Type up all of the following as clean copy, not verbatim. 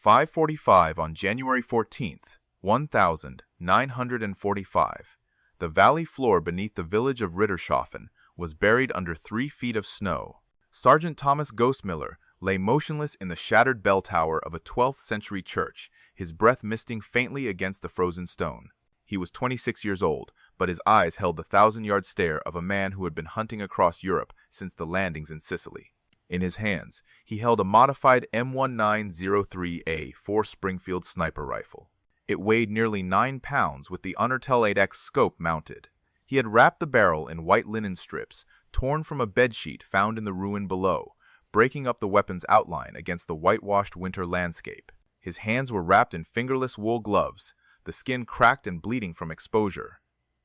5:45 on January 14th, 1945. The valley floor beneath the village of Rittershoffen was buried under 3 feet of snow. Sergeant Thomas Ghost Miller lay motionless in the shattered bell tower of a 12th-century church, his breath misting faintly against the frozen stone. He was 26 years old, but his eyes held the 1,000-yard stare of a man who had been hunting across Europe since the landings in Sicily. In his hands, he held a modified M1903A 4 Springfield sniper rifle. It weighed nearly 9 pounds with the Unertel 8X scope mounted. He had wrapped the barrel in white linen strips, torn from a bedsheet found in the ruin below, breaking up the weapon's outline against the whitewashed winter landscape. His hands were wrapped in fingerless wool gloves, the skin cracked and bleeding from exposure.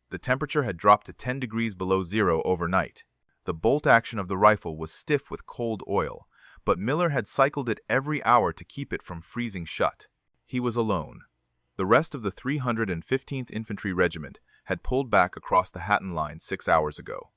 The temperature had dropped to 10 degrees below zero overnight. The bolt action of the rifle was stiff with cold oil, but Miller had cycled it every hour to keep it from freezing shut. He was alone. The rest of the 315th Infantry Regiment had pulled back across the Hatton Line 6 hours ago.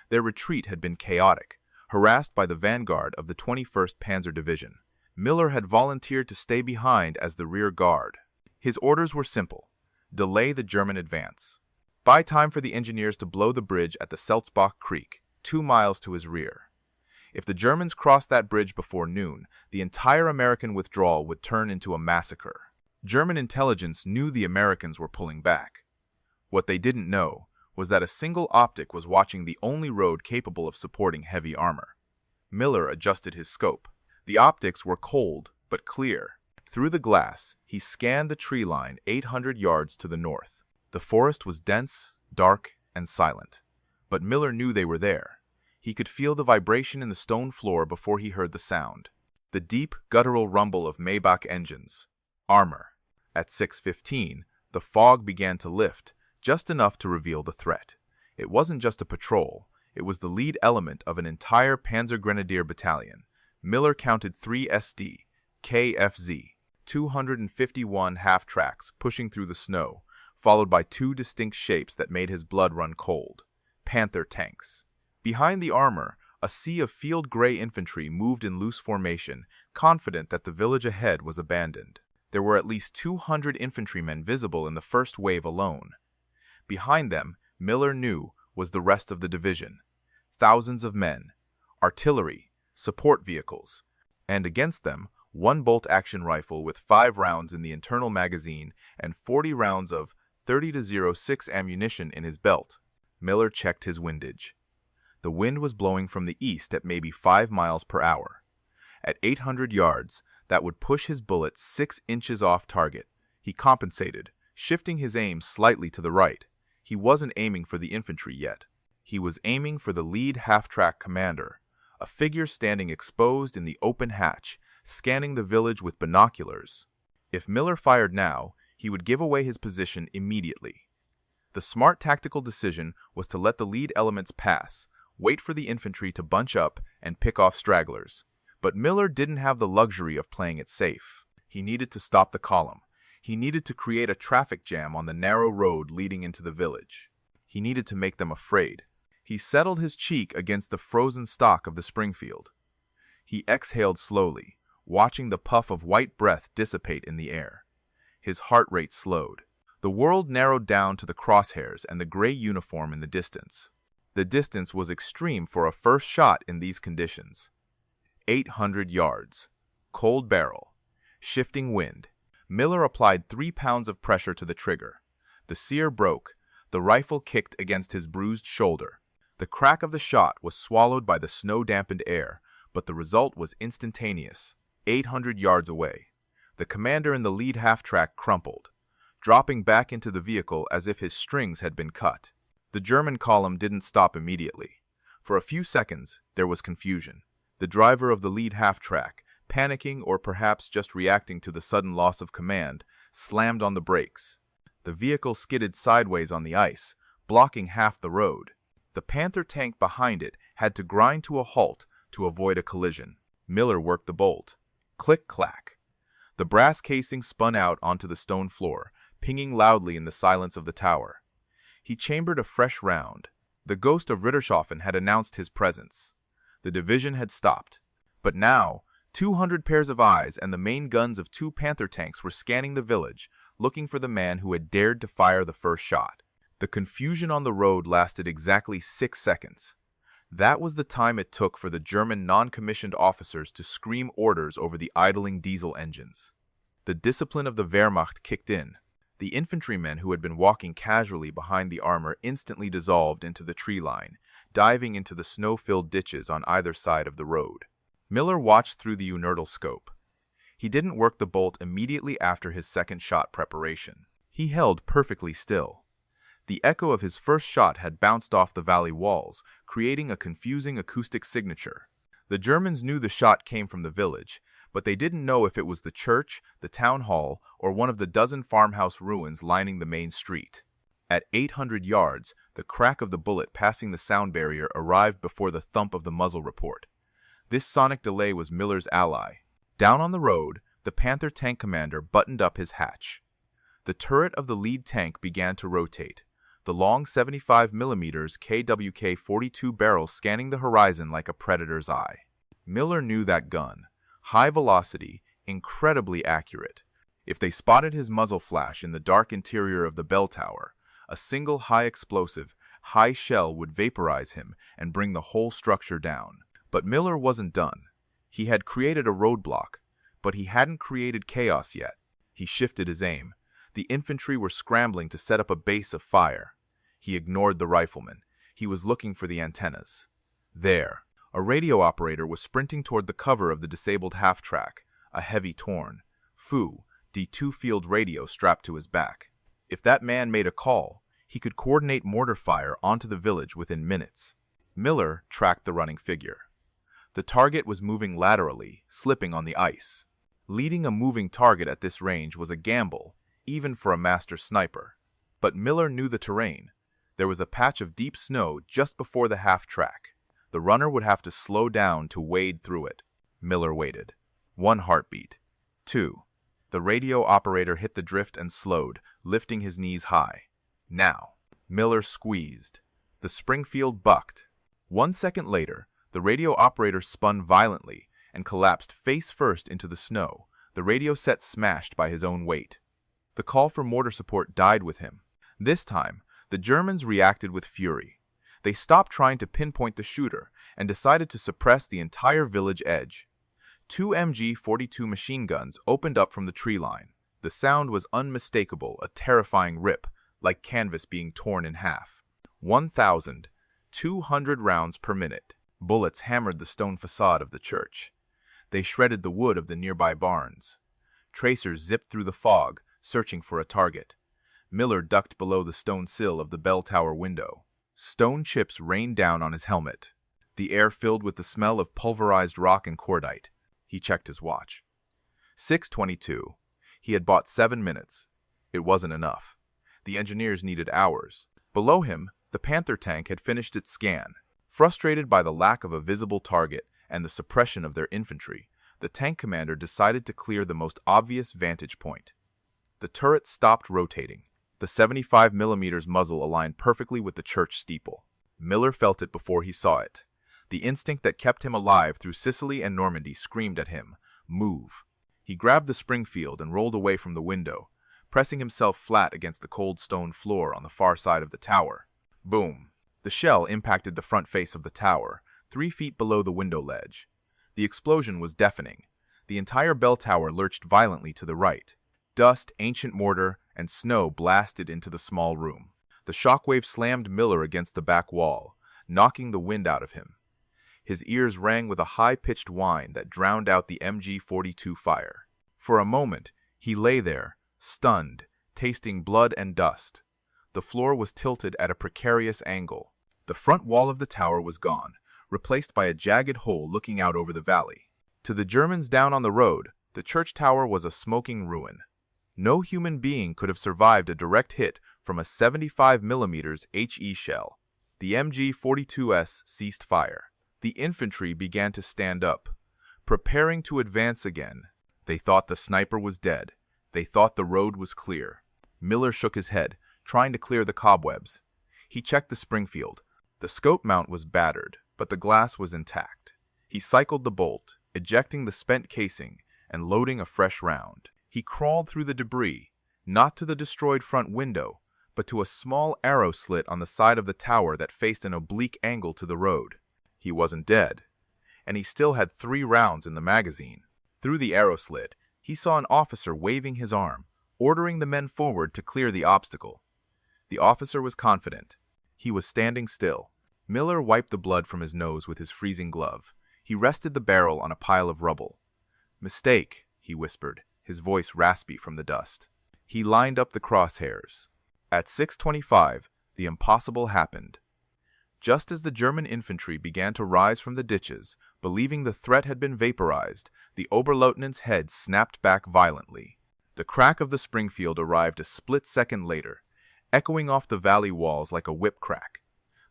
Their retreat had been chaotic, harassed by the vanguard of the 21st Panzer Division. Miller had volunteered to stay behind as the rear guard. His orders were simple: delay the German advance. Buy time for the engineers to blow the bridge at the Selzbach Creek, 2 miles to his rear. If the Germans crossed that bridge before noon, the entire American withdrawal would turn into a massacre. German intelligence knew the Americans were pulling back. What they didn't know was that a single optic was watching the only road capable of supporting heavy armor. Miller adjusted his scope. The optics were cold but clear. Through the glass, he scanned the tree line 800 yards to the north. The forest was dense, dark, and silent. But Miller knew they were there. He could feel the vibration in the stone floor before he heard the sound. The deep, guttural rumble of Maybach engines. Armor. At 6:15, the fog began to lift, just enough to reveal the threat. It wasn't just a patrol. It was the lead element of an entire Panzer Grenadier battalion. Miller counted 3 SD, KFZ, 251 half-tracks pushing through the snow, followed by 2 distinct shapes that made his blood run cold. Panther tanks. Behind the armor, a sea of field gray infantry moved in loose formation, confident that the village ahead was abandoned. There were at least 200 infantrymen visible in the first wave alone. Behind them, Miller knew, was the rest of the division. Thousands of men, artillery, support vehicles, and against them, 1 bolt-action rifle with 5 rounds in the internal magazine and 40 rounds of 30-06 ammunition in his belt. Miller checked his windage. The wind was blowing from the east at maybe 5 miles per hour. At 800 yards, that would push his bullet 6 inches off target. He compensated, shifting his aim slightly to the right. He wasn't aiming for the infantry yet. He was aiming for the lead half-track commander, a figure standing exposed in the open hatch, scanning the village with binoculars. If Miller fired now, he would give away his position immediately. The smart tactical decision was to let the lead elements pass, wait for the infantry to bunch up, and pick off stragglers. But Miller didn't have the luxury of playing it safe. He needed to stop the column. He needed to create a traffic jam on the narrow road leading into the village. He needed to make them afraid. He settled his cheek against the frozen stock of the Springfield. He exhaled slowly, watching the puff of white breath dissipate in the air. His heart rate slowed. The world narrowed down to the crosshairs and the gray uniform in the distance. The distance was extreme for a first shot in these conditions. 800 yards. Cold barrel. Shifting wind. Miller applied 3 pounds of pressure to the trigger. The sear broke. The rifle kicked against his bruised shoulder. The crack of the shot was swallowed by the snow-dampened air, but the result was instantaneous. 800 yards away. The commander in the lead half-track crumpled, dropping back into the vehicle as if his strings had been cut. The German column didn't stop immediately. For a few seconds, there was confusion. The driver of the lead half-track, panicking or perhaps just reacting to the sudden loss of command, slammed on the brakes. The vehicle skidded sideways on the ice, blocking half the road. The Panther tank behind it had to grind to a halt to avoid a collision. Miller worked the bolt. Click-clack. The brass casing spun out onto the stone floor, pinging loudly in the silence of the tower. He chambered a fresh round. The ghost of Rittershoffen had announced his presence. The division had stopped. But now, 200 pairs of eyes and the main guns of 2 Panther tanks were scanning the village, looking for the man who had dared to fire the first shot. The confusion on the road lasted exactly 6 seconds. That was the time it took for the German non-commissioned officers to scream orders over the idling diesel engines. The discipline of the Wehrmacht kicked in. The infantrymen who had been walking casually behind the armor instantly dissolved into the tree line, diving into the snow-filled ditches on either side of the road. Miller watched through the inertial scope. He didn't work the bolt immediately after his second shot preparation. He held perfectly still. The echo of his first shot had bounced off the valley walls, creating a confusing acoustic signature. The Germans knew the shot came from the village, but they didn't know if it was the church, the town hall, or one of the dozen farmhouse ruins lining the main street. At 800 yards, the crack of the bullet passing the sound barrier arrived before the thump of the muzzle report. This sonic delay was Miller's ally. Down on the road, the Panther tank commander buttoned up his hatch. The turret of the lead tank began to rotate, the long 75mm KWK-42 barrel scanning the horizon like a predator's eye. Miller knew that gun. High velocity, incredibly accurate. If they spotted his muzzle flash in the dark interior of the bell tower, a single high explosive, high shell would vaporize him and bring the whole structure down. But Miller wasn't done. He had created a roadblock, but he hadn't created chaos yet. He shifted his aim. The infantry were scrambling to set up a base of fire. He ignored the riflemen. He was looking for the antennas. There, a radio operator was sprinting toward the cover of the disabled half-track, a heavy torn, Fu D2 field radio strapped to his back. If that man made a call, he could coordinate mortar fire onto the village within minutes. Miller tracked the running figure. The target was moving laterally, slipping on the ice. Leading a moving target at this range was a gamble, even for a master sniper. But Miller knew the terrain. There was a patch of deep snow just before the half-track. The runner would have to slow down to wade through it. Miller waited. 1 heartbeat. 2. The radio operator hit the drift and slowed, lifting his knees high. Now. Miller squeezed. The Springfield bucked. 1 second later, the radio operator spun violently and collapsed face first into the snow, the radio set smashed by his own weight. The call for mortar support died with him. This time, the Germans reacted with fury. They stopped trying to pinpoint the shooter and decided to suppress the entire village edge. 2 MG-42 machine guns opened up from the tree line. The sound was unmistakable, a terrifying rip, like canvas being torn in half. 1,200 rounds per minute. Bullets hammered the stone facade of the church. They shredded the wood of the nearby barns. Tracers zipped through the fog, searching for a target. Miller ducked below the stone sill of the bell tower window. Stone chips rained down on his helmet. The air filled with the smell of pulverized rock and cordite. He checked his watch. 6:22. He had bought 7 minutes. It wasn't enough. The engineers needed hours. Below him, the Panther tank had finished its scan. Frustrated by the lack of a visible target and the suppression of their infantry, the tank commander decided to clear the most obvious vantage point. The turret stopped rotating. The 75mm muzzle aligned perfectly with the church steeple. Miller felt it before he saw it. The instinct that kept him alive through Sicily and Normandy screamed at him, "Move." He grabbed the Springfield and rolled away from the window, pressing himself flat against the cold stone floor on the far side of the tower. Boom. The shell impacted the front face of the tower, 3 feet below the window ledge. The explosion was deafening. The entire bell tower lurched violently to the right. Dust, ancient mortar, and snow blasted into the small room. The shockwave slammed Miller against the back wall, knocking the wind out of him. His ears rang with a high-pitched whine that drowned out the MG-42 fire. For a moment, he lay there, stunned, tasting blood and dust. The floor was tilted at a precarious angle. The front wall of the tower was gone, replaced by a jagged hole looking out over the valley. To the Germans down on the road, the church tower was a smoking ruin. No human being could have survived a direct hit from a 75mm HE shell. The MG-42S ceased fire. The infantry began to stand up, preparing to advance again. They thought the sniper was dead. They thought the road was clear. Miller shook his head, trying to clear the cobwebs. He checked the Springfield. The scope mount was battered, but the glass was intact. He cycled the bolt. ejecting the spent casing and loading a fresh round. He crawled through the debris, not to the destroyed front window, but to a small arrow slit on the side of the tower that faced an oblique angle to the road. He wasn't dead, and he still had 3 rounds in the magazine. Through the arrow slit, he saw an officer waving his arm, ordering the men forward to clear the obstacle. The officer was confident. He was standing still. Miller wiped the blood from his nose with his freezing glove. He rested the barrel on a pile of rubble. "Mistake," he whispered, his voice raspy from the dust. He lined up the crosshairs. At 6:25, the impossible happened. Just as the German infantry began to rise from the ditches, believing the threat had been vaporized, the Oberleutnant's head snapped back violently. The crack of the Springfield arrived a split second later, echoing off the valley walls like a whip crack.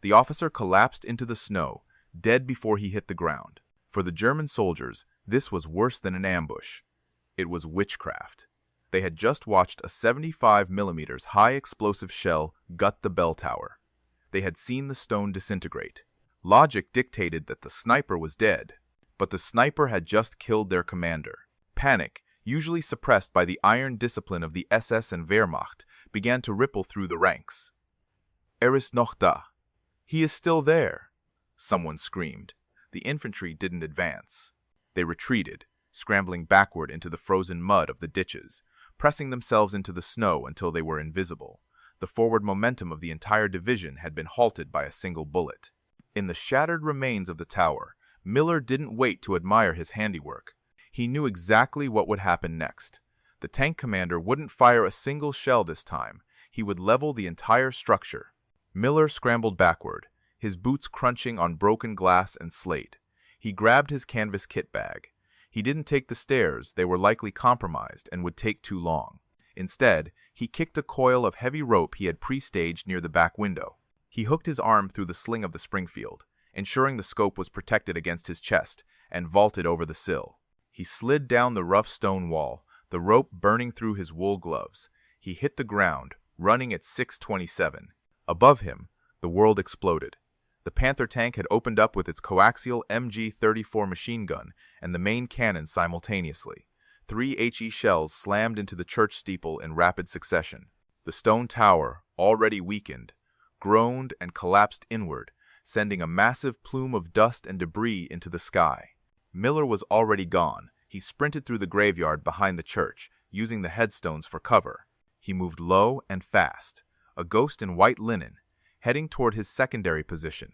The officer collapsed into the snow, dead before he hit the ground. For the German soldiers, this was worse than an ambush. It was witchcraft. They had just watched a 75mm high-explosive shell gut the bell tower. They had seen the stone disintegrate. Logic dictated that the sniper was dead, but the sniper had just killed their commander. Panic, usually suppressed by the iron discipline of the SS and Wehrmacht, began to ripple through the ranks. "Ist noch da." "He is still there," someone screamed. The infantry didn't advance. They retreated, scrambling backward into the frozen mud of the ditches, pressing themselves into the snow until they were invisible. The forward momentum of the entire division had been halted by a single bullet. In the shattered remains of the tower, Miller didn't wait to admire his handiwork. He knew exactly what would happen next. The tank commander wouldn't fire a single shell this time. He would level the entire structure. Miller scrambled backward, his boots crunching on broken glass and slate. He grabbed his canvas kit bag. He didn't take the stairs, they were likely compromised and would take too long. Instead, he kicked a coil of heavy rope he had pre-staged near the back window. He hooked his arm through the sling of the Springfield, ensuring the scope was protected against his chest, and vaulted over the sill. He slid down the rough stone wall, the rope burning through his wool gloves. He hit the ground, running at 6:27. Above him, the world exploded. The Panther tank had opened up with its coaxial MG-34 machine gun and the main cannon simultaneously. 3 HE shells slammed into the church steeple in rapid succession. The stone tower, already weakened, groaned and collapsed inward, sending a massive plume of dust and debris into the sky. Miller was already gone. He sprinted through the graveyard behind the church, using the headstones for cover. He moved low and fast, a ghost in white linen, heading toward his secondary position,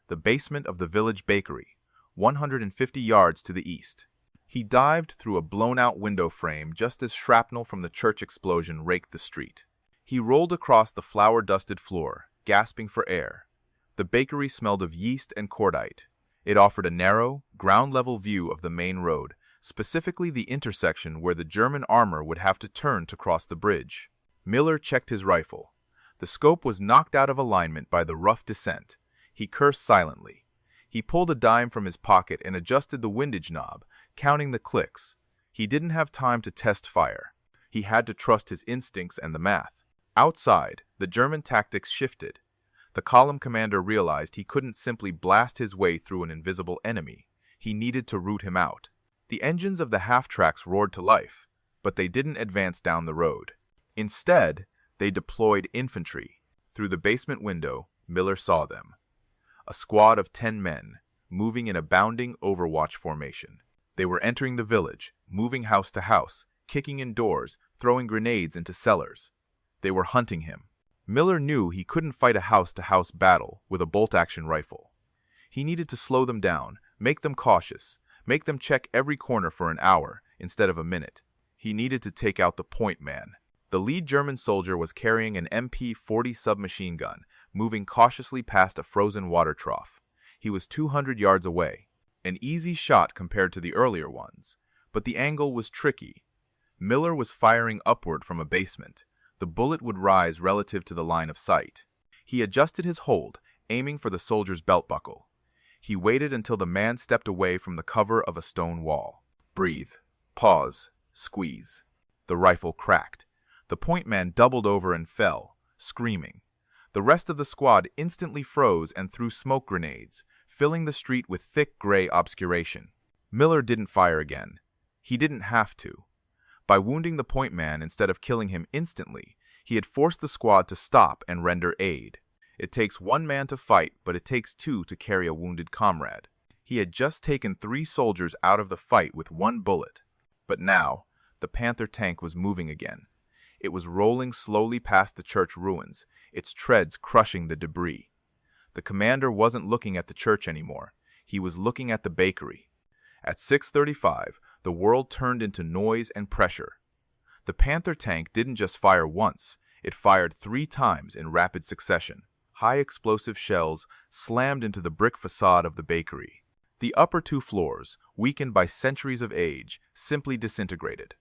the basement of the village bakery, 150 yards to the east. He dived through a blown-out window frame just as shrapnel from the church explosion raked the street. He rolled across the flour-dusted floor, gasping for air. The bakery smelled of yeast and cordite. It offered a narrow, ground-level view of the main road, specifically the intersection where the German armor would have to turn to cross the bridge. Miller checked his rifle. The scope was knocked out of alignment by the rough descent. He cursed silently. He pulled a dime from his pocket and adjusted the windage knob, counting the clicks. He didn't have time to test fire. He had to trust his instincts and the math. Outside, the German tactics shifted. The column commander realized he couldn't simply blast his way through an invisible enemy. He needed to root him out. The engines of the half-tracks roared to life, but they didn't advance down the road. Instead, they deployed infantry. Through the basement window, Miller saw them. A squad of 10 men, moving in a bounding overwatch formation. They were entering the village, moving house to house, kicking in doors, throwing grenades into cellars. They were hunting him. Miller knew he couldn't fight a house-to-house battle with a bolt-action rifle. He needed to slow them down, make them cautious, make them check every corner for an hour instead of a minute. He needed to take out the point man. The lead German soldier was carrying an MP-40 submachine gun, moving cautiously past a frozen water trough. He was 200 yards away. An easy shot compared to the earlier ones, but the angle was tricky. Miller was firing upward from a basement. The bullet would rise relative to the line of sight. He adjusted his hold, aiming for the soldier's belt buckle. He waited until the man stepped away from the cover of a stone wall. Breathe. Pause. Squeeze. The rifle cracked. The point man doubled over and fell, screaming. The rest of the squad instantly froze and threw smoke grenades, filling the street with thick gray obscuration. Miller didn't fire again. He didn't have to. By wounding the point man instead of killing him instantly, he had forced the squad to stop and render aid. It takes one man to fight, but it takes two to carry a wounded comrade. He had just taken 3 soldiers out of the fight with 1 bullet. But now, the Panther tank was moving again. It was rolling slowly past the church ruins, its treads crushing the debris. The commander wasn't looking at the church anymore. He was looking at the bakery. At 6:35, the world turned into noise and pressure. The Panther tank didn't just fire once, it fired 3 times in rapid succession. High explosive shells slammed into the brick facade of the bakery. The upper 2 floors, weakened by centuries of age, simply disintegrated.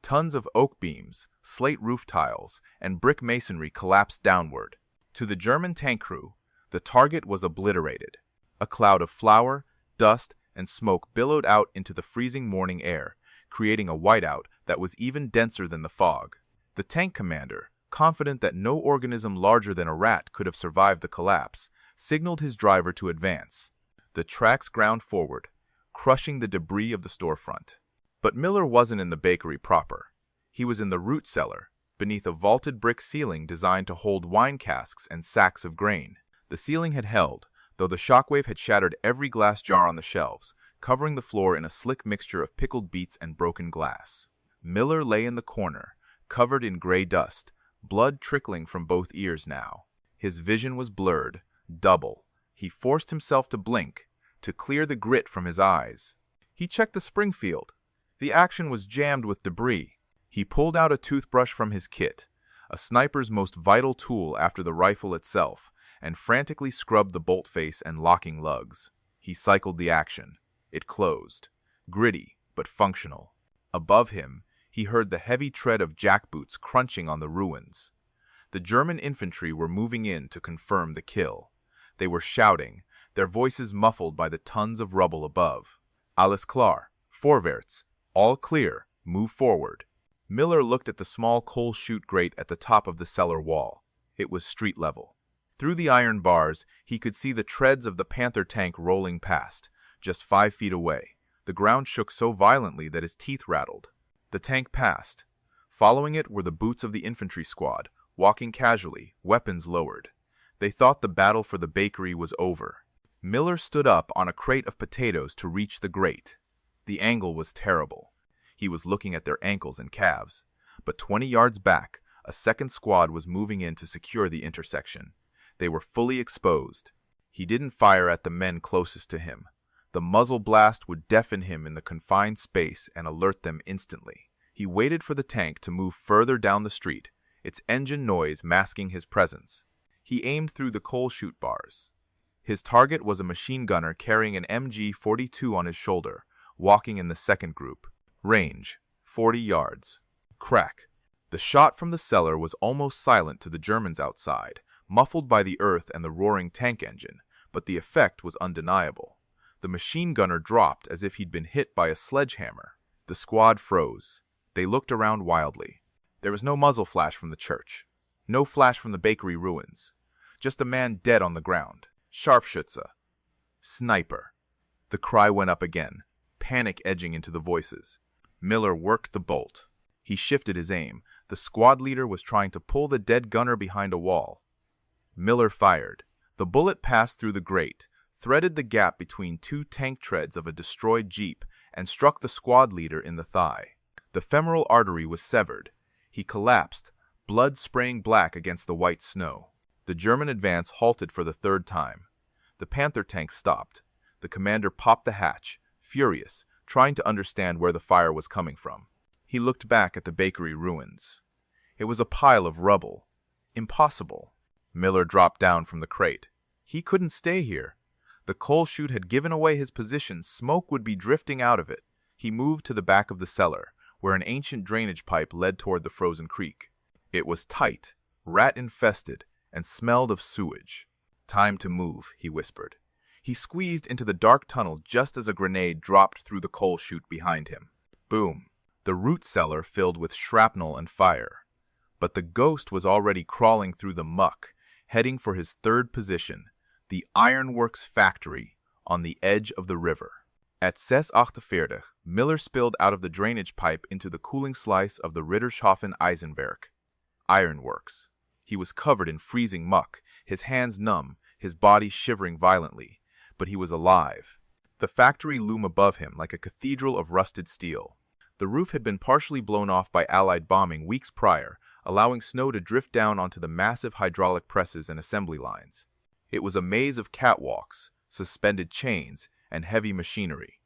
Tons of oak beams, slate roof tiles, and brick masonry collapsed downward. To the German tank crew, the target was obliterated. A cloud of flour, dust, and smoke billowed out into the freezing morning air, creating a whiteout that was even denser than the fog. The tank commander, confident that no organism larger than a rat could have survived the collapse, signaled his driver to advance. The tracks ground forward, crushing the debris of the storefront. But Miller wasn't in the bakery proper. He was in the root cellar, beneath a vaulted brick ceiling designed to hold wine casks and sacks of grain. The ceiling had held, though the shockwave had shattered every glass jar on the shelves, covering the floor in a slick mixture of pickled beets and broken glass. Miller lay in the corner, covered in gray dust, blood trickling from both ears now. His vision was blurred, double. He forced himself to blink, to clear the grit from his eyes. He checked the Springfield. The action was jammed with debris. He pulled out a toothbrush from his kit, a sniper's most vital tool after the rifle itself, and frantically scrubbed the bolt face and locking lugs. He cycled the action. It closed, gritty but functional. Above him, he heard the heavy tread of jackboots crunching on the ruins. The German infantry were moving in to confirm the kill. They were shouting, their voices muffled by the tons of rubble above. Alles klar, vorwärts, all clear, move forward. Miller looked at the small coal chute grate at the top of the cellar wall. It was street level. Through the iron bars, he could see the treads of the Panther tank rolling past, just 5 feet away. The ground shook so violently that his teeth rattled. The tank passed. Following it were the boots of the infantry squad, walking casually, weapons lowered. They thought the battle for the bakery was over. Miller stood up on a crate of potatoes to reach the grate. The angle was terrible. He was looking at their ankles and calves. But 20 yards back, a second squad was moving in to secure the intersection. They were fully exposed. He didn't fire at the men closest to him. The muzzle blast would deafen him in the confined space and alert them instantly. He waited for the tank to move further down the street, its engine noise masking his presence. He aimed through the coal chute bars. His target was a machine gunner carrying an MG-42 on his shoulder, walking in the second group. Range, 40 yards. Crack. The shot from the cellar was almost silent to the Germans outside, muffled by the earth and the roaring tank engine, but the effect was undeniable. The machine gunner dropped as if he'd been hit by a sledgehammer. The squad froze. They looked around wildly. There was no muzzle flash from the church. No flash from the bakery ruins. Just a man dead on the ground. Scharfschütze. Sniper. The cry went up again, panic edging into the voices. Miller worked the bolt. He shifted his aim. The squad leader was trying to pull the dead gunner behind a wall. Miller fired. The bullet passed through the grate, threaded the gap between 2 tank treads of a destroyed jeep, and struck the squad leader in the thigh. The femoral artery was severed. He collapsed, blood spraying black against the white snow. The German advance halted for the 3rd time. The Panther tank stopped. The commander popped the hatch, furious, trying to understand where the fire was coming from. He looked back at the bakery ruins. It was a pile of rubble. Impossible. Miller dropped down from the crate. He couldn't stay here. The coal chute had given away his position. Smoke would be drifting out of it. He moved to the back of the cellar, where an ancient drainage pipe led toward the frozen creek. It was tight, rat-infested, and smelled of sewage. "Time to move," he whispered. He squeezed into the dark tunnel just as a grenade dropped through the coal chute behind him. Boom. The root cellar filled with shrapnel and fire. But the ghost was already crawling through the muck, heading for his 3rd position, the ironworks factory on the edge of the river. At 6:48, Miller spilled out of the drainage pipe into the cooling slice of the Rittershofen Eisenwerk ironworks. He was covered in freezing muck, his hands numb, his body shivering violently, but he was alive. The factory loomed above him like a cathedral of rusted steel. The roof had been partially blown off by Allied bombing weeks prior, allowing snow to drift down onto the massive hydraulic presses and assembly lines. It was a maze of catwalks, suspended chains, and heavy machinery.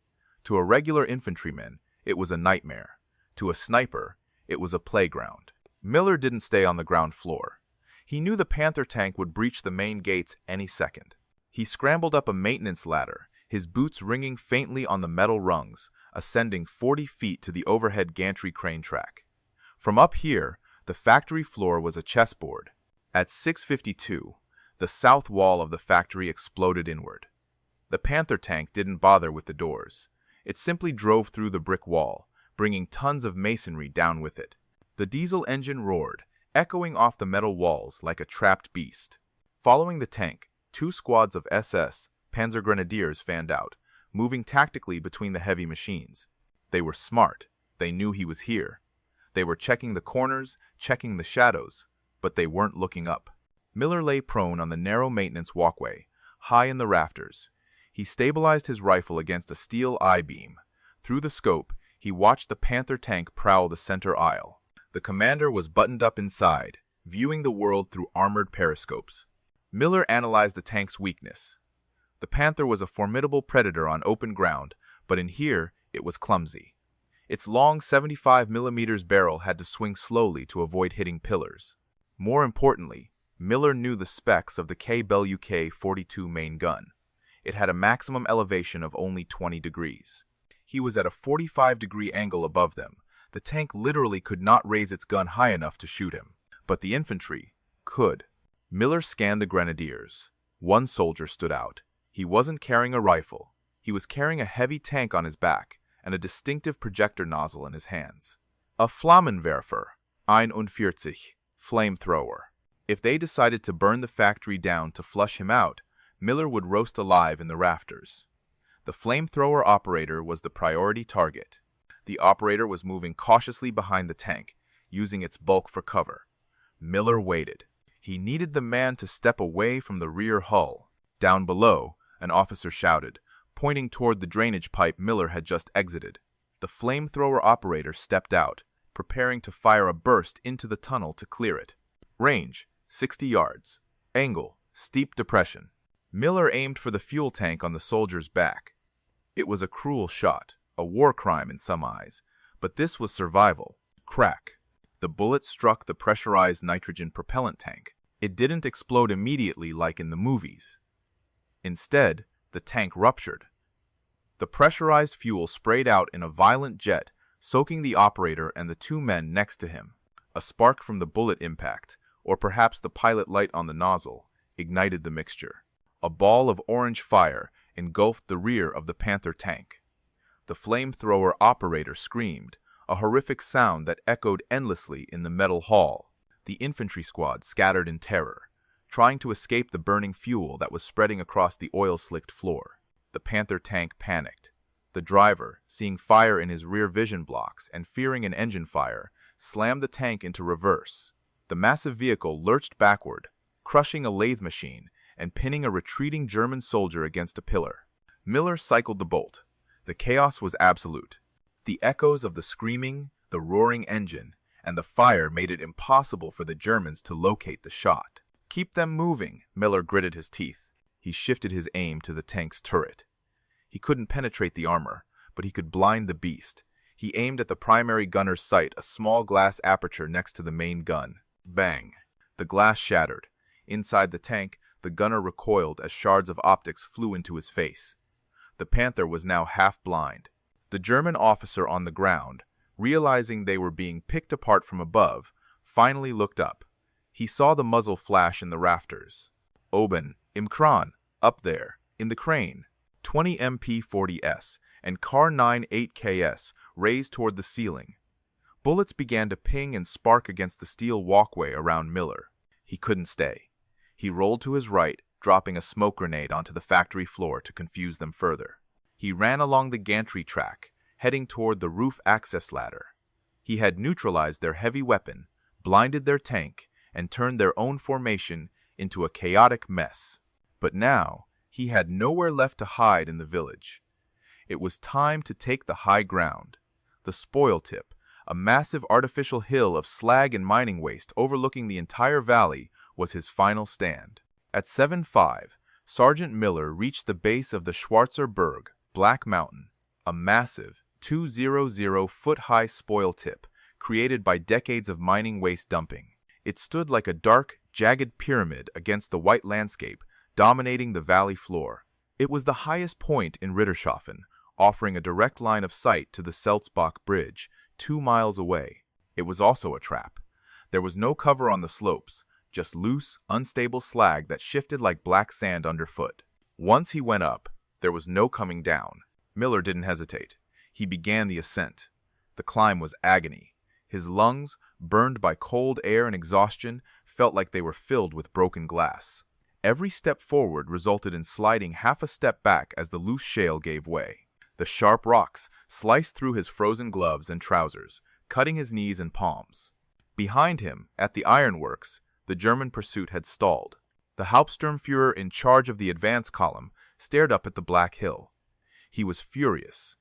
To a regular infantryman, it was a nightmare. To a sniper, it was a playground. Miller didn't stay on the ground floor. He knew the Panther tank would breach the main gates any second. He scrambled up a maintenance ladder, his boots ringing faintly on the metal rungs, ascending 40 feet to the overhead gantry crane track. From up here, the factory floor was a chessboard. At 6:52, the south wall of the factory exploded inward. The Panther tank didn't bother with the doors. It simply drove through the brick wall, bringing tons of masonry down with it. The diesel engine roared, echoing off the metal walls like a trapped beast. Following the tank, 2 squads of SS Panzer Grenadiers fanned out, moving tactically between the heavy machines. They were smart. They knew he was here. They were checking the corners, checking the shadows, but they weren't looking up. Miller lay prone on the narrow maintenance walkway, high in the rafters. He stabilized his rifle against a steel I-beam. Through the scope, he watched the Panther tank prowl the center aisle. The commander was buttoned up inside, viewing the world through armored periscopes. Miller analyzed the tank's weakness. The Panther was a formidable predator on open ground, but in here, it was clumsy. Its long 75mm barrel had to swing slowly to avoid hitting pillars. More importantly, Miller knew the specs of the KWK-42 main gun. It had a maximum elevation of only 20 degrees. He was at a 45-degree angle above them. The tank literally could not raise its gun high enough to shoot him, but the infantry could. Miller scanned the grenadiers. One soldier stood out. He wasn't carrying a rifle. He was carrying a heavy tank on his back and a distinctive projector nozzle in his hands. A Flammenwerfer, 41, flamethrower. If they decided to burn the factory down to flush him out, Miller would roast alive in the rafters. The flamethrower operator was the priority target. The operator was moving cautiously behind the tank, using its bulk for cover. Miller waited. He needed the man to step away from the rear hull. Down below, an officer shouted, pointing toward the drainage pipe Miller had just exited. The flamethrower operator stepped out, preparing to fire a burst into the tunnel to clear it. Range, 60 yards. Angle, steep depression. Miller aimed for the fuel tank on the soldier's back. It was a cruel shot, a war crime in some eyes, but this was survival. Crack. The bullet struck the pressurized nitrogen propellant tank. It didn't explode immediately like in the movies. Instead, the tank ruptured. The pressurized fuel sprayed out in a violent jet, soaking the operator and the 2 men next to him. A spark from the bullet impact, or perhaps the pilot light on the nozzle, ignited the mixture. A ball of orange fire engulfed the rear of the Panther tank. The flamethrower operator screamed, a horrific sound that echoed endlessly in the metal hall. The infantry squad scattered in terror, trying to escape the burning fuel that was spreading across the oil-slicked floor. The Panther tank panicked. The driver, seeing fire in his rear vision blocks and fearing an engine fire, slammed the tank into reverse. The massive vehicle lurched backward, crushing a lathe machine and pinning a retreating German soldier against a pillar. Miller cycled the bolt. The chaos was absolute. The echoes of the screaming, the roaring engine, and the fire made it impossible for the Germans to locate the shot. "Keep them moving," Miller gritted his teeth. He shifted his aim to the tank's turret. He couldn't penetrate the armor, but he could blind the beast. He aimed at the primary gunner's sight, a small glass aperture next to the main gun. Bang! The glass shattered. Inside the tank, the gunner recoiled as shards of optics flew into his face. The Panther was now half blind. The German officer on the ground, realizing they were being picked apart from above, finally looked up. He saw the muzzle flash in the rafters. Oben, im Kran, up there, in the crane. 20 MP-40S and Kar 9 8KS raised toward the ceiling. Bullets began to ping and spark against the steel walkway around Miller. He couldn't stay. He rolled to his right, dropping a smoke grenade onto the factory floor to confuse them further. He ran along the gantry track, heading toward the roof access ladder. He had neutralized their heavy weapon, blinded their tank, and turned their own formation into a chaotic mess. But now, he had nowhere left to hide in the village. It was time to take the high ground. The spoil tip, a massive artificial hill of slag and mining waste overlooking the entire valley, was his final stand. At 7:05, Sergeant Miller reached the base of the Schwarzer Berg, Black Mountain, a massive, 200-foot-high spoil tip created by decades of mining waste dumping. It stood like a dark, jagged pyramid against the white landscape, dominating the valley floor. It was the highest point in Rittershoffen, offering a direct line of sight to the Selzbach Bridge, 2 miles away. It was also a trap. There was no cover on the slopes, just loose, unstable slag that shifted like black sand underfoot. Once he went up, there was no coming down. Miller didn't hesitate. He began the ascent. The climb was agony. His lungs, burned by cold air and exhaustion, felt like they were filled with broken glass. Every step forward resulted in sliding half a step back as the loose shale gave way. The sharp rocks sliced through his frozen gloves and trousers, cutting his knees and palms. Behind him, at the ironworks, the German pursuit had stalled. The Hauptsturmführer in charge of the advance column stared up at the Black Hill. He was furious.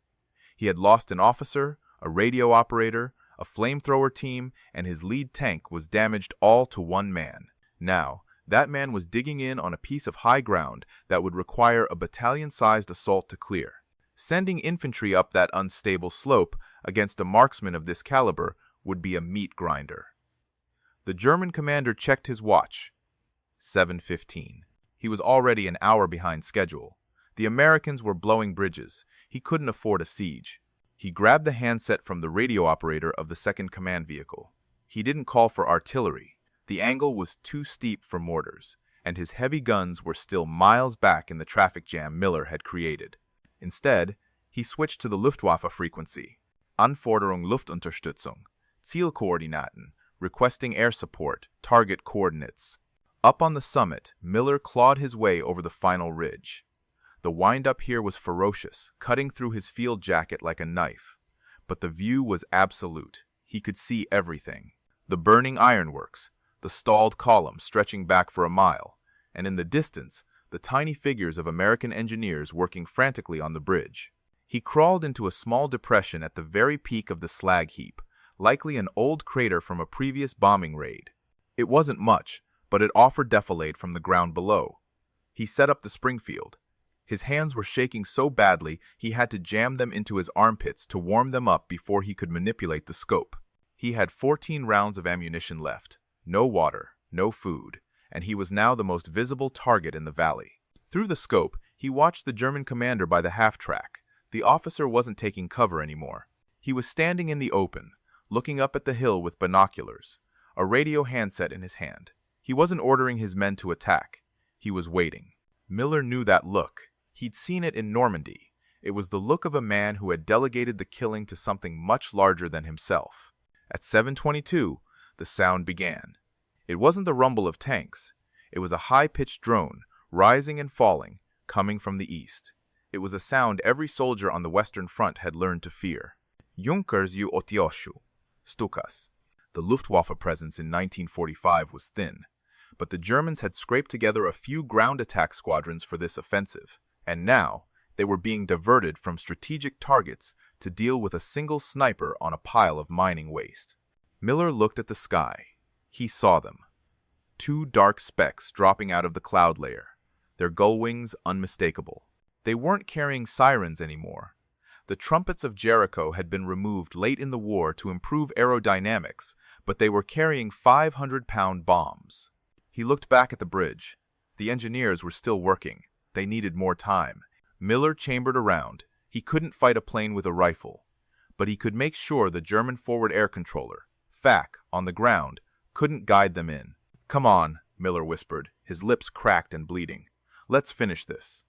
He had lost an officer, a radio operator, a flamethrower team, and his lead tank was damaged all to one man. Now, that man was digging in on a piece of high ground that would require a battalion-sized assault to clear. Sending infantry up that unstable slope against a marksman of this caliber would be a meat grinder. The German commander checked his watch. 7:15. He was already an hour behind schedule. The Americans were blowing bridges. He couldn't afford a siege. He grabbed the handset from the radio operator of the second command vehicle. He didn't call for artillery. The angle was too steep for mortars, and his heavy guns were still miles back in the traffic jam Miller had created. Instead, he switched to the Luftwaffe frequency. Anforderung Luftunterstützung. Zielkoordinaten. Requesting air support. Target coordinates. Up on the summit, Miller clawed his way over the final ridge. The wind-up here was ferocious, cutting through his field jacket like a knife. But the view was absolute. He could see everything. The burning ironworks, the stalled column stretching back for a mile, and in the distance, the tiny figures of American engineers working frantically on the bridge. He crawled into a small depression at the very peak of the slag heap, likely an old crater from a previous bombing raid. It wasn't much, but it offered defilade from the ground below. He set up the Springfield. His hands were shaking so badly he had to jam them into his armpits to warm them up before he could manipulate the scope. He had 14 rounds of ammunition left, no water, no food, and he was now the most visible target in the valley. Through the scope, he watched the German commander by the half-track. The officer wasn't taking cover anymore. He was standing in the open, looking up at the hill with binoculars, a radio handset in his hand. He wasn't ordering his men to attack. He was waiting. Miller knew that look. He'd seen it in Normandy. It was the look of a man who had delegated the killing to something much larger than himself. At 7:22, the sound began. It wasn't the rumble of tanks. It was a high-pitched drone, rising and falling, coming from the east. It was a sound every soldier on the Western Front had learned to fear. Junkers u Otioshu, Stukas. The Luftwaffe presence in 1945 was thin, but the Germans had scraped together a few ground attack squadrons for this offensive, and now they were being diverted from strategic targets to deal with a single sniper on a pile of mining waste. Miller looked at the sky. He saw them. 2 dark specks dropping out of the cloud layer, their gull wings unmistakable. They weren't carrying sirens anymore. The trumpets of Jericho had been removed late in the war to improve aerodynamics, but they were carrying 500-pound bombs. He looked back at the bridge. The engineers were still working. They needed more time. Miller chambered around. He couldn't fight a plane with a rifle, but he could make sure the German forward air controller, FAC, on the ground, couldn't guide them in. "Come on," Miller whispered, his lips cracked and bleeding. "Let's finish this."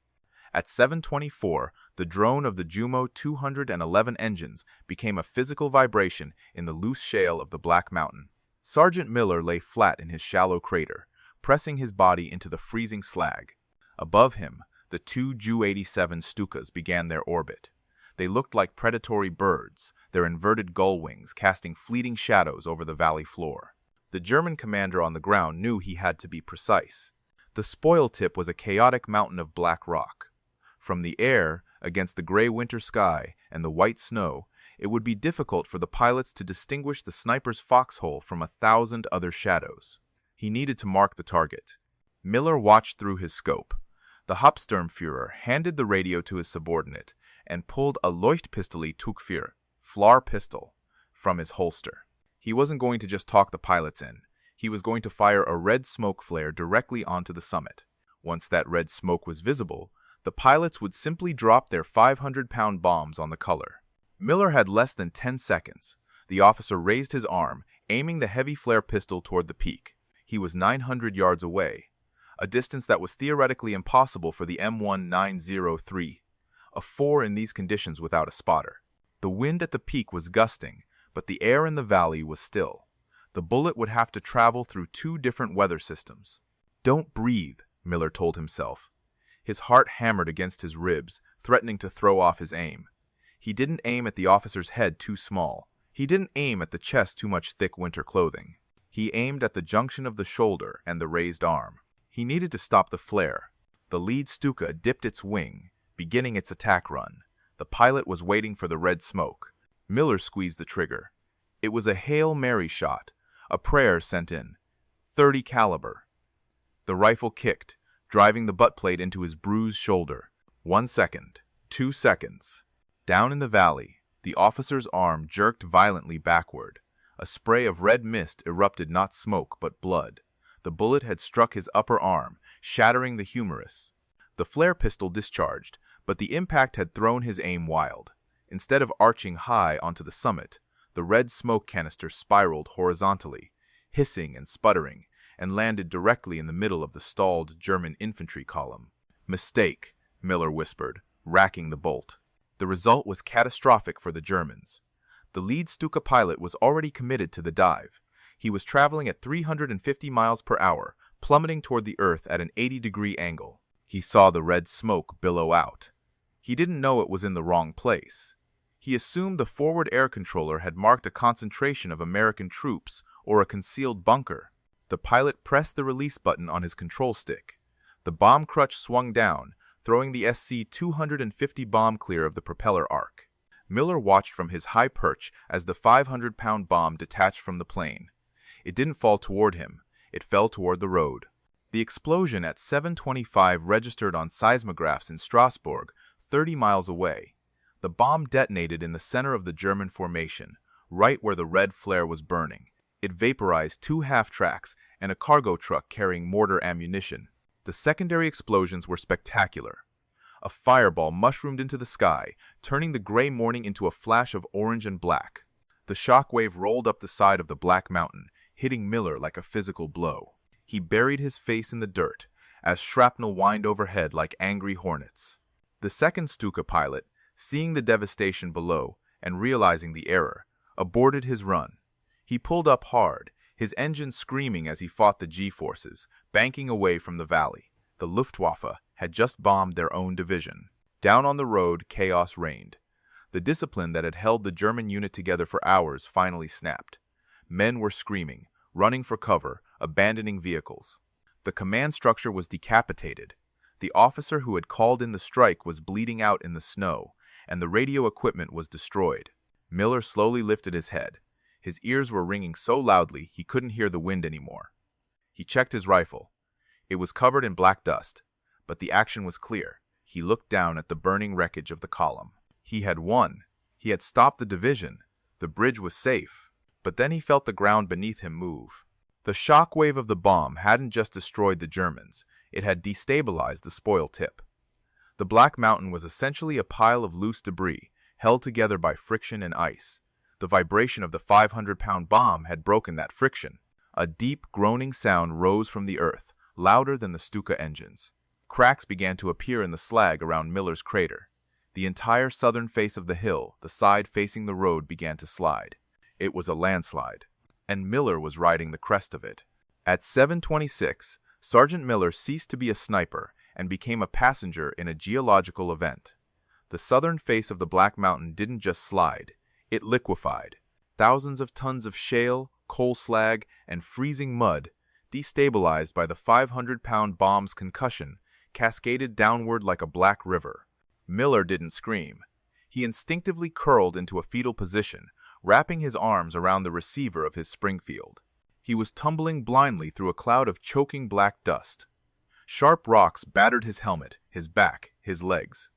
At 7:24, the drone of the Jumo 211 engines became a physical vibration in the loose shale of the Black Mountain. Sergeant Miller lay flat in his shallow crater, pressing his body into the freezing slag. Above him, the two Ju-87 Stukas began their orbit. They looked like predatory birds, their inverted gull wings casting fleeting shadows over the valley floor. The German commander on the ground knew he had to be precise. The spoil tip was a chaotic mountain of black rock. From the air, against the gray winter sky and the white snow, it would be difficult for the pilots to distinguish the sniper's foxhole from 1,000 other shadows. He needed to mark the target. Miller watched through his scope. The Hauptsturmführer handed the radio to his subordinate and pulled a Leuchtpistole Tuchführer, FLAR pistol, from his holster. He wasn't going to just talk the pilots in. He was going to fire a red smoke flare directly onto the summit. Once that red smoke was visible, the pilots would simply drop their 500-pound bombs on the color. Miller had less than 10 seconds. The officer raised his arm, aiming the heavy flare pistol toward the peak. He was 900 yards away, a distance that was theoretically impossible for the M1903, a 4 in these conditions without a spotter. The wind at the peak was gusting, but the air in the valley was still. The bullet would have to travel through 2 different weather systems. "Don't breathe," Miller told himself. His heart hammered against his ribs, threatening to throw off his aim. He didn't aim at the officer's head too small. He didn't aim at the chest too much thick winter clothing. He aimed at the junction of the shoulder and the raised arm. He needed to stop the flare. The lead Stuka dipped its wing, beginning its attack run. The pilot was waiting for the red smoke. Miller squeezed the trigger. It was a Hail Mary shot, a prayer sent in. 30 caliber. The rifle kicked, driving the butt plate into his bruised shoulder. 1 second. 2 seconds. Down in the valley, the officer's arm jerked violently backward. A spray of red mist erupted, not smoke but blood. The bullet had struck his upper arm, shattering the humerus. The flare pistol discharged, but the impact had thrown his aim wild. Instead of arching high onto the summit, the red smoke canister spiraled horizontally, hissing and sputtering, and landed directly in the middle of the stalled German infantry column. "Mistake," Miller whispered, racking the bolt. The result was catastrophic for the Germans. The lead Stuka pilot was already committed to the dive. He was traveling at 350 miles per hour, plummeting toward the earth at an 80-degree angle. He saw the red smoke billow out. He didn't know it was in the wrong place. He assumed the forward air controller had marked a concentration of American troops or a concealed bunker. The pilot pressed the release button on his control stick. The bomb crutch swung down, throwing the SC-250 bomb clear of the propeller arc. Miller watched from his high perch as the 500-pound bomb detached from the plane. It didn't fall toward him. It fell toward the road. The explosion at 7:25 registered on seismographs in Strasbourg, 30 miles away. The bomb detonated in the center of the German formation, right where the red flare was burning. It vaporized 2 half-tracks and a cargo truck carrying mortar ammunition. The secondary explosions were spectacular. A fireball mushroomed into the sky, turning the gray morning into a flash of orange and black. The shockwave rolled up the side of the Black Mountain, hitting Miller like a physical blow. He buried his face in the dirt, as shrapnel whined overhead like angry hornets. The second Stuka pilot, seeing the devastation below and realizing the error, aborted his run. He pulled up hard, his engine screaming as he fought the G-forces, banking away from the valley. The Luftwaffe had just bombed their own division. Down on the road, chaos reigned. The discipline that had held the German unit together for hours finally snapped. Men were screaming, running for cover, abandoning vehicles. The command structure was decapitated. The officer who had called in the strike was bleeding out in the snow, and the radio equipment was destroyed. Miller slowly lifted his head. His ears were ringing so loudly he couldn't hear the wind anymore. He checked his rifle. It was covered in black dust, but the action was clear. He looked down at the burning wreckage of the column. He had won. He had stopped the division. The bridge was safe. But then he felt the ground beneath him move. The shock wave of the bomb hadn't just destroyed the Germans. It had destabilized the spoil tip. The Black Mountain was essentially a pile of loose debris, held together by friction and ice. The vibration of the 500-pound bomb had broken that friction. A deep, groaning sound rose from the earth, louder than the Stuka engines. Cracks began to appear in the slag around Miller's crater. The entire southern face of the hill, the side facing the road, began to slide. It was a landslide, and Miller was riding the crest of it. At 7:26, Sergeant Miller ceased to be a sniper and became a passenger in a geological event. The southern face of the Black Mountain didn't just slide, it liquefied. Thousands of tons of shale, coal slag, and freezing mud, destabilized by the 500-pound bomb's concussion, cascaded downward like a black river. Miller didn't scream. He instinctively curled into a fetal position, wrapping his arms around the receiver of his Springfield. He was tumbling blindly through a cloud of choking black dust. Sharp rocks battered his helmet, his back, his legs.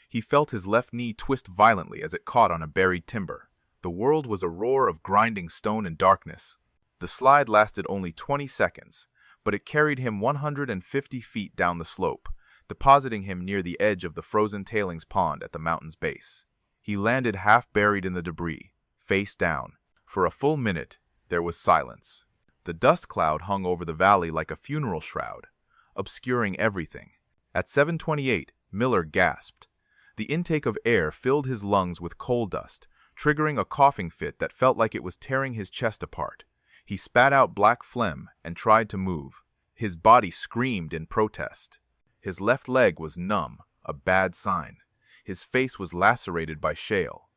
He felt his left knee twist violently as it caught on a buried timber. The world was a roar of grinding stone and darkness. The slide lasted only 20 seconds, but it carried him 150 feet down the slope, depositing him near the edge of the frozen tailings pond at the mountain's base. He landed half buried in the debris, face down. For a full minute, there was silence. The dust cloud hung over the valley like a funeral shroud, obscuring everything. At 7:28, Miller gasped. The intake of air filled his lungs with coal dust, triggering a coughing fit that felt like it was tearing his chest apart. He spat out black phlegm and tried to move. His body screamed in protest. His left leg was numb, a bad sign. His face was lacerated by shale.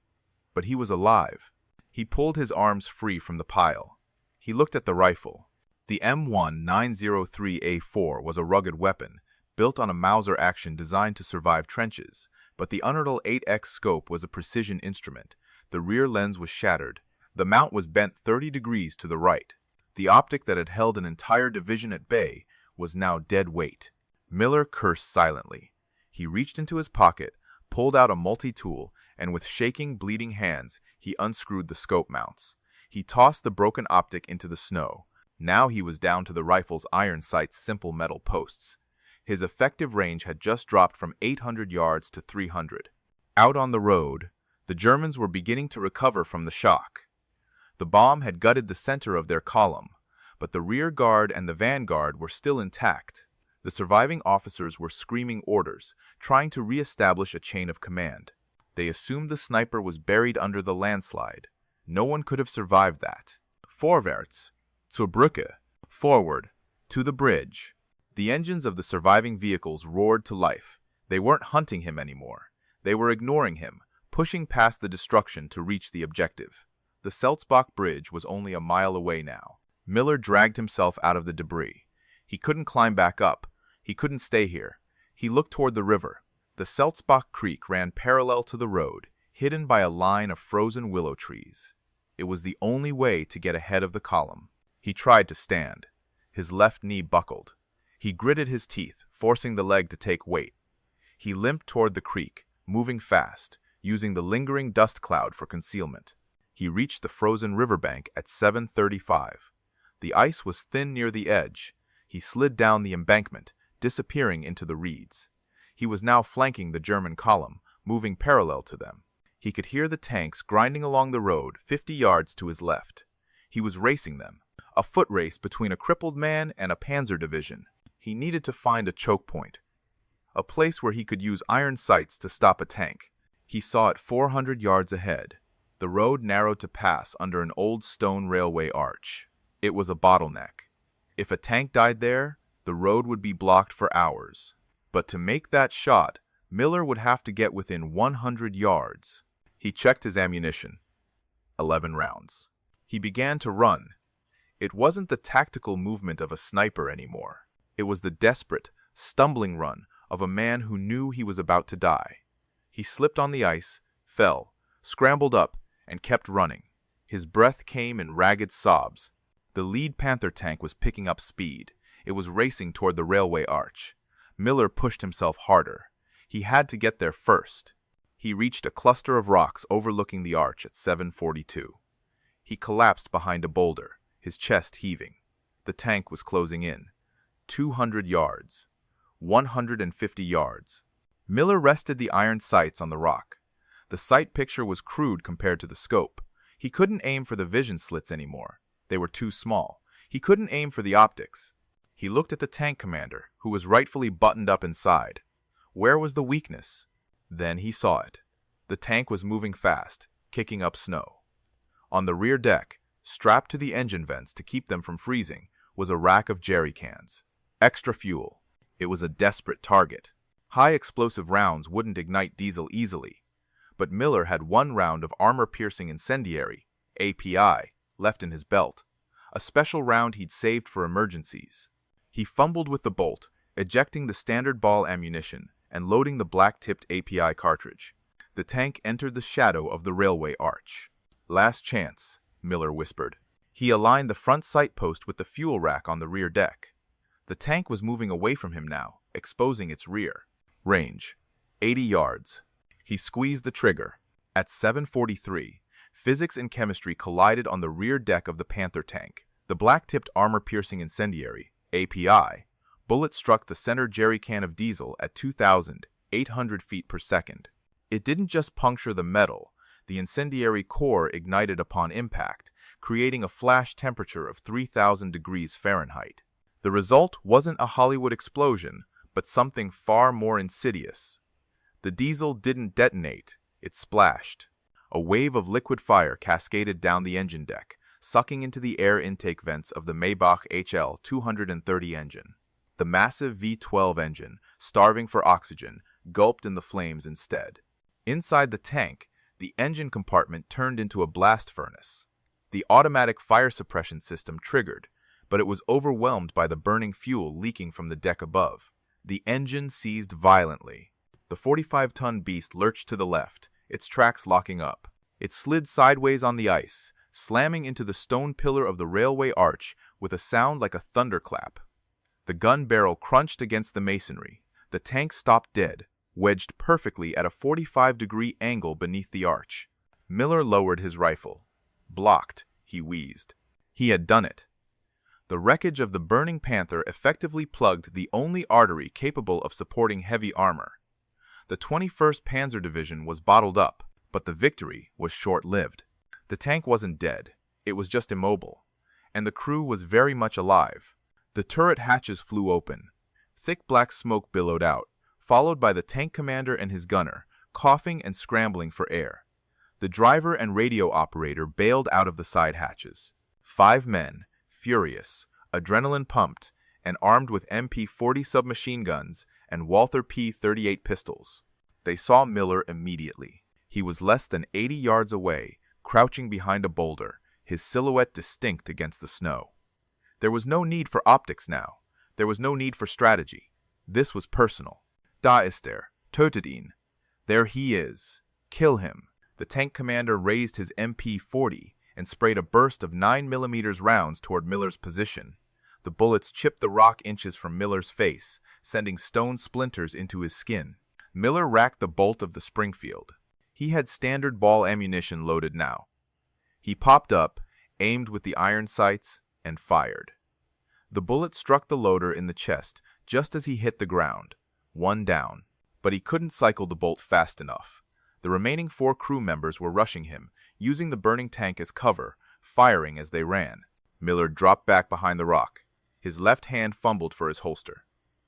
But he was alive. He pulled his arms free from the pile. He looked at the rifle. The M1903A4 was a rugged weapon, built on a Mauser action designed to survive trenches, but the Ardennes 8X scope was a precision instrument. The rear lens was shattered. The mount was bent 30 degrees to the right. The optic that had held an entire division at bay was now dead weight. Miller cursed silently. He reached into his pocket, pulled out a multi-tool, and with shaking, bleeding hands, he unscrewed the scope mounts. He tossed the broken optic into the snow. Now he was down to the rifle's iron sight's simple metal posts. His effective range had just dropped from 800 yards to 300. Out on the road, the Germans were beginning to recover from the shock. The bomb had gutted the center of their column, but the rear guard and the vanguard were still intact. The surviving officers were screaming orders, trying to re-establish a chain of command. They assumed the sniper was buried under the landslide. No one could have survived that. Vorwärts, zur Brücke, forward, to the bridge. The engines of the surviving vehicles roared to life. They weren't hunting him anymore. They were ignoring him, pushing past the destruction to reach the objective. The Selzbach Bridge was only a mile away now. Miller dragged himself out of the debris. He couldn't climb back up. He couldn't stay here. He looked toward the river. The Selzbach Creek ran parallel to the road, hidden by a line of frozen willow trees. It was the only way to get ahead of the column. He tried to stand. His left knee buckled. He gritted his teeth, forcing the leg to take weight. He limped toward the creek, moving fast, using the lingering dust cloud for concealment. He reached the frozen riverbank at 7:35. The ice was thin near the edge. He slid down the embankment, disappearing into the reeds. He was now flanking the German column, moving parallel to them. He could hear the tanks grinding along the road 50 yards to his left. He was racing them, a foot race between a crippled man and a panzer division. He needed to find a choke point, a place where he could use iron sights to stop a tank. He saw it 400 yards ahead. The road narrowed to pass under an old stone railway arch. It was a bottleneck. If a tank died there, the road would be blocked for hours. But to make that shot, Miller would have to get within 100 yards. He checked his ammunition. 11 rounds. He began to run. It wasn't the tactical movement of a sniper anymore. It was the desperate, stumbling run of a man who knew he was about to die. He slipped on the ice, fell, scrambled up, and kept running. His breath came in ragged sobs. The lead Panther tank was picking up speed. It was racing toward the railway arch. Miller pushed himself harder. He had to get there first. He reached a cluster of rocks overlooking the arch at 7:42. He collapsed behind a boulder, his chest heaving. The tank was closing in. 200 yards. 150 yards. Miller rested the iron sights on the rock. The sight picture was crude compared to the scope. He couldn't aim for the vision slits anymore. They were too small. He couldn't aim for the optics. He looked at the tank commander, who was rightfully buttoned up inside. Where was the weakness? Then he saw it. The tank was moving fast, kicking up snow. On the rear deck, strapped to the engine vents to keep them from freezing, was a rack of jerry cans. Extra fuel. It was a desperate target. High explosive rounds wouldn't ignite diesel easily, but Miller had one round of armor-piercing incendiary, API, left in his belt, a special round he'd saved for emergencies. He fumbled with the bolt, ejecting the standard ball ammunition and loading the black-tipped API cartridge. The tank entered the shadow of the railway arch. "Last chance," Miller whispered. He aligned the front sight post with the fuel rack on the rear deck. The tank was moving away from him now, exposing its rear. Range: 80 yards. He squeezed the trigger. At 7:43, physics and chemistry collided on the rear deck of the Panther tank. The black-tipped armor-piercing incendiary, API, bullet struck the center jerry can of diesel at 2,800 feet per second. It didn't just puncture the metal. The incendiary core ignited upon impact, creating a flash temperature of 3,000 degrees Fahrenheit. The result wasn't a Hollywood explosion, but something far more insidious. The diesel didn't detonate, it splashed. A wave of liquid fire cascaded down the engine deck, sucking into the air intake vents of the Maybach HL 230 engine. The massive V12 engine, starving for oxygen, gulped in the flames instead. Inside the tank, the engine compartment turned into a blast furnace. The automatic fire suppression system triggered, but it was overwhelmed by the burning fuel leaking from the deck above. The engine seized violently. The 45-ton beast lurched to the left, its tracks locking up. It slid sideways on the ice, slamming into the stone pillar of the railway arch with a sound like a thunderclap. The gun barrel crunched against the masonry. The tank stopped dead, wedged perfectly at a 45-degree angle beneath the arch. Miller lowered his rifle. "Blocked," he wheezed. He had done it. The wreckage of the burning Panther effectively plugged the only artery capable of supporting heavy armor. The 21st Panzer Division was bottled up, but the victory was short-lived. The tank wasn't dead, it was just immobile, and the crew was very much alive. The turret hatches flew open. Thick black smoke billowed out, followed by the tank commander and his gunner, coughing and scrambling for air. The driver and radio operator bailed out of the side hatches. 5 men, furious, adrenaline pumped, and armed with MP-40 submachine guns and Walther P-38 pistols. They saw Miller immediately. He was less than 80 yards away, crouching behind a boulder, his silhouette distinct against the snow. There was no need for optics now. There was no need for strategy. This was personal. Da ist er, tötet ihn. There he is. Kill him. The tank commander raised his MP-40 and sprayed a burst of 9mm rounds toward Miller's position. The bullets chipped the rock inches from Miller's face, sending stone splinters into his skin. Miller racked the bolt of the Springfield. He had standard ball ammunition loaded now. He popped up, aimed with the iron sights, and fired. The bullet struck the loader in the chest just as he hit the ground. One down. But he couldn't cycle the bolt fast enough. The remaining 4 crew members were rushing him, using the burning tank as cover, firing as they ran. Miller dropped back behind the rock. His left hand fumbled for his holster.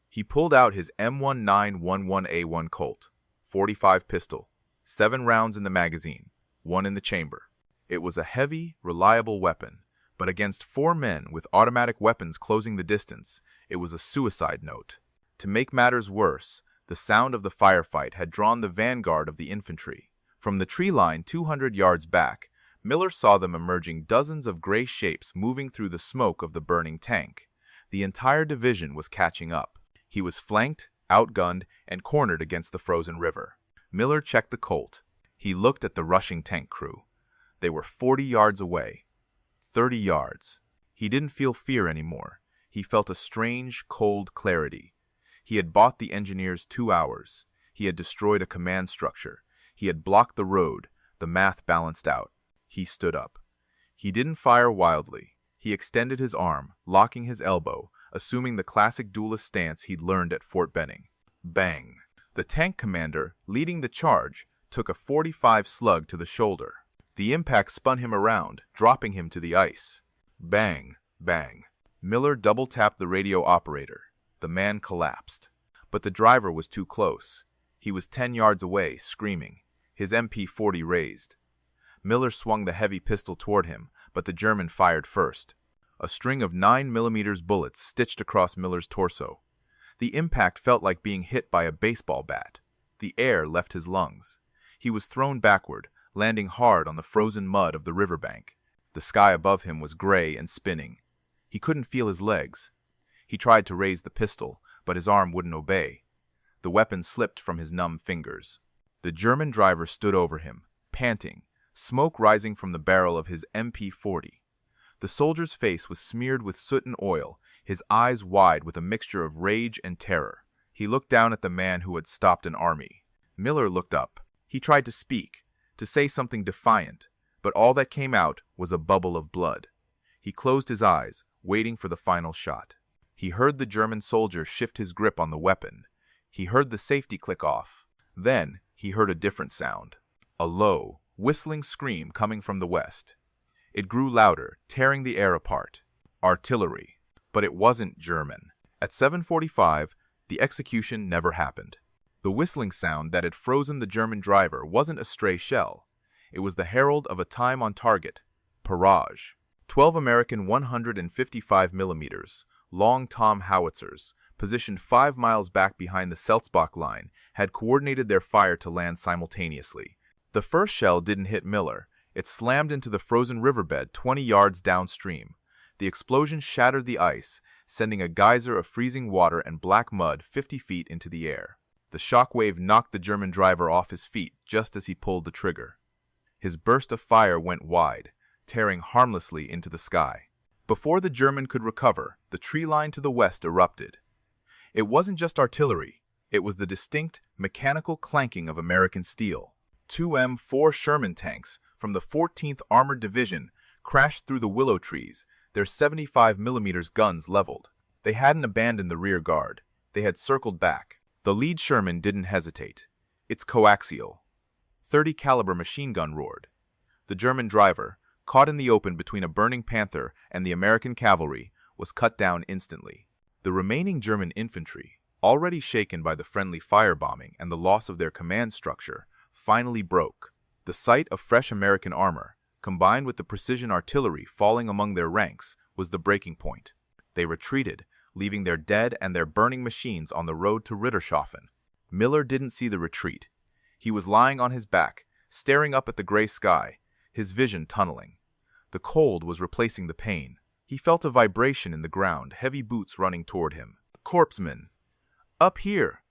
He pulled out his M1911A1 Colt, .45 pistol, 7 rounds in the magazine, 1 in the chamber. It was a heavy, reliable weapon, but against 4 men with automatic weapons closing the distance, it was a suicide note. To make matters worse, the sound of the firefight had drawn the vanguard of the infantry. From the tree line 200 yards back, Miller saw them emerging, dozens of gray shapes moving through the smoke of the burning tank. The entire division was catching up. He was flanked, outgunned, and cornered against the frozen river. Miller checked the Colt. He looked at the rushing tank crew. They were 40 yards away. 30 yards. He didn't feel fear anymore. He felt a strange, cold clarity. He had bought the engineers 2 hours. He had destroyed a command structure. He had blocked the road. The math balanced out. He stood up. He didn't fire wildly. He extended his arm, locking his elbow, assuming the classic duelist stance he'd learned at Fort Benning. Bang! The tank commander, leading the charge, took a .45 slug to the shoulder. The impact spun him around, dropping him to the ice. Bang! Bang! Miller double-tapped the radio operator. The man collapsed. But the driver was too close. He was 10 yards away, screaming, his MP-40 raised. Miller swung the heavy pistol toward him, but the German fired first. A string of 9mm bullets stitched across Miller's torso. The impact felt like being hit by a baseball bat. The air left his lungs. He was thrown backward, landing hard on the frozen mud of the riverbank. The sky above him was gray and spinning. He couldn't feel his legs. He tried to raise the pistol, but his arm wouldn't obey. The weapon slipped from his numb fingers. The German driver stood over him, panting, smoke rising from the barrel of his MP-40. The soldier's face was smeared with soot and oil, his eyes wide with a mixture of rage and terror. He looked down at the man who had stopped an army. Miller looked up. He tried to speak, to say something defiant, but all that came out was a bubble of blood. He closed his eyes, waiting for the final shot. He heard the German soldier shift his grip on the weapon. He heard the safety click off. Then he heard a different sound. A low, whistling scream coming from the west. It grew louder, tearing the air apart. Artillery. But it wasn't German. At 7:45, the execution never happened. The whistling sound that had frozen the German driver wasn't a stray shell. It was the herald of a time on target. Barrage. 12 American 155 mm, long Tom howitzers, positioned 5 miles back behind the Selzbach line, had coordinated their fire to land simultaneously. The first shell didn't hit Miller. It slammed into the frozen riverbed 20 yards downstream. The explosion shattered the ice, sending a geyser of freezing water and black mud 50 feet into the air. The shockwave knocked the German driver off his feet just as he pulled the trigger. His burst of fire went wide, tearing harmlessly into the sky. Before the German could recover, the tree line to the west erupted. It wasn't just artillery. It was the distinct, mechanical clanking of American steel. 2 M4 Sherman tanks from the 14th Armored Division crashed through the willow trees, their 75 mm guns leveled. They hadn't abandoned the rear guard. They had circled back. The lead Sherman didn't hesitate. Its coaxial, 30 caliber machine gun roared. The German driver, caught in the open between a burning Panther and the American cavalry, was cut down instantly. The remaining German infantry, already shaken by the friendly firebombing and the loss of their command structure, finally broke. The sight of fresh American armor, combined with the precision artillery falling among their ranks, was the breaking point. They retreated, leaving their dead and their burning machines on the road to Rittershoffen. Miller didn't see the retreat. He was lying on his back, staring up at the gray sky, his vision tunneling. The cold was replacing the pain. He felt a vibration in the ground, heavy boots running toward him. Corpsman! Up here!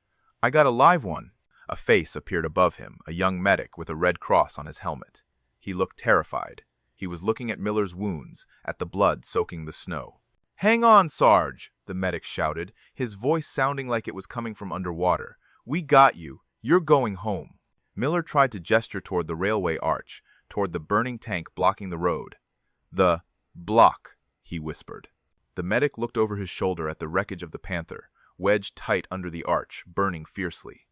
I got a live one! A face appeared above him, a young medic with a red cross on his helmet. He looked terrified. He was looking at Miller's wounds, at the blood soaking the snow. "Hang on, Sarge!" the medic shouted, his voice sounding like it was coming from underwater. "We got you. You're going home." Miller tried to gesture toward the railway arch, toward the burning tank blocking the road. "The block," he whispered. The medic looked over his shoulder at the wreckage of the Panther, wedged tight under the arch, burning fiercely.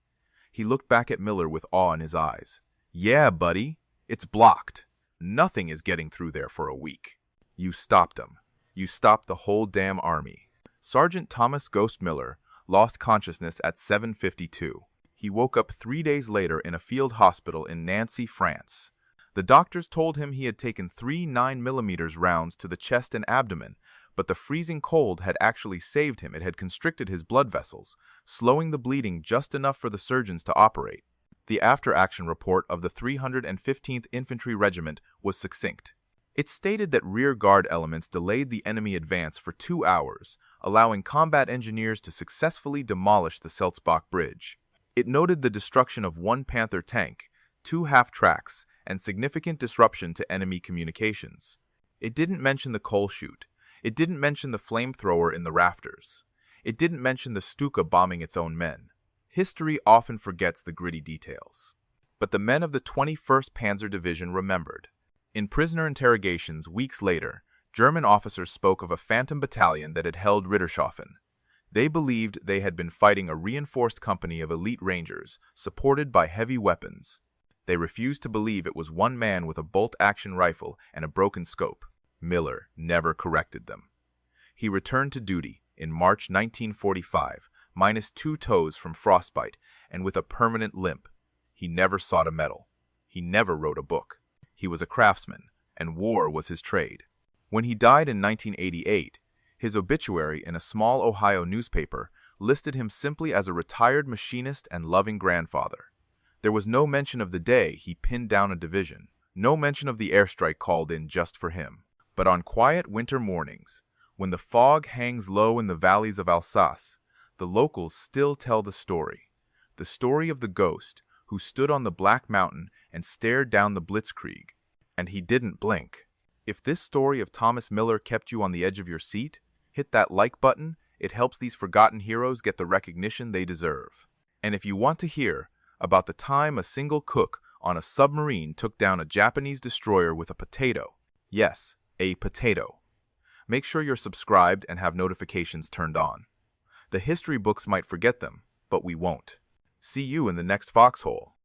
He looked back at Miller with awe in his eyes. "Yeah, buddy. It's blocked. Nothing is getting through there for a week. You stopped them. You stopped the whole damn army." Sergeant Thomas Ghost Miller lost consciousness at 7:52. He woke up 3 days later in a field hospital in Nancy, France. The doctors told him he had taken 3 9mm rounds to the chest and abdomen, but the freezing cold had actually saved him. It had constricted his blood vessels, slowing the bleeding just enough for the surgeons to operate. The after-action report of the 315th Infantry Regiment was succinct. It stated that rear guard elements delayed the enemy advance for 2 hours, allowing combat engineers to successfully demolish the Selzbach Bridge. It noted the destruction of 1 Panther tank, 2 half-tracks, and significant disruption to enemy communications. It didn't mention the coal chute. It didn't mention the flamethrower in the rafters. It didn't mention the Stuka bombing its own men. History often forgets the gritty details. But the men of the 21st Panzer Division remembered. In prisoner interrogations weeks later, German officers spoke of a phantom battalion that had held Rittershoffen. They believed they had been fighting a reinforced company of elite rangers, supported by heavy weapons. They refused to believe it was one man with a bolt-action rifle and a broken scope. Miller never corrected them. He returned to duty in March 1945, minus 2 toes from frostbite and with a permanent limp. He never sought a medal. He never wrote a book. He was a craftsman, and war was his trade. When he died in 1988, his obituary in a small Ohio newspaper listed him simply as a retired machinist and loving grandfather. There was no mention of the day he pinned down a division, no mention of the airstrike called in just for him. But on quiet winter mornings, when the fog hangs low in the valleys of Alsace, the locals still tell the story of the ghost who stood on the Black Mountain and stared down the Blitzkrieg, and he didn't blink. If this story of Thomas Miller kept you on the edge of your seat, hit that like button. It helps these forgotten heroes get the recognition they deserve. And if you want to hear about the time a single cook on a submarine took down a Japanese destroyer with a potato, yes, a potato, make sure you're subscribed and have notifications turned on. The history books might forget them, but we won't. See you in the next foxhole.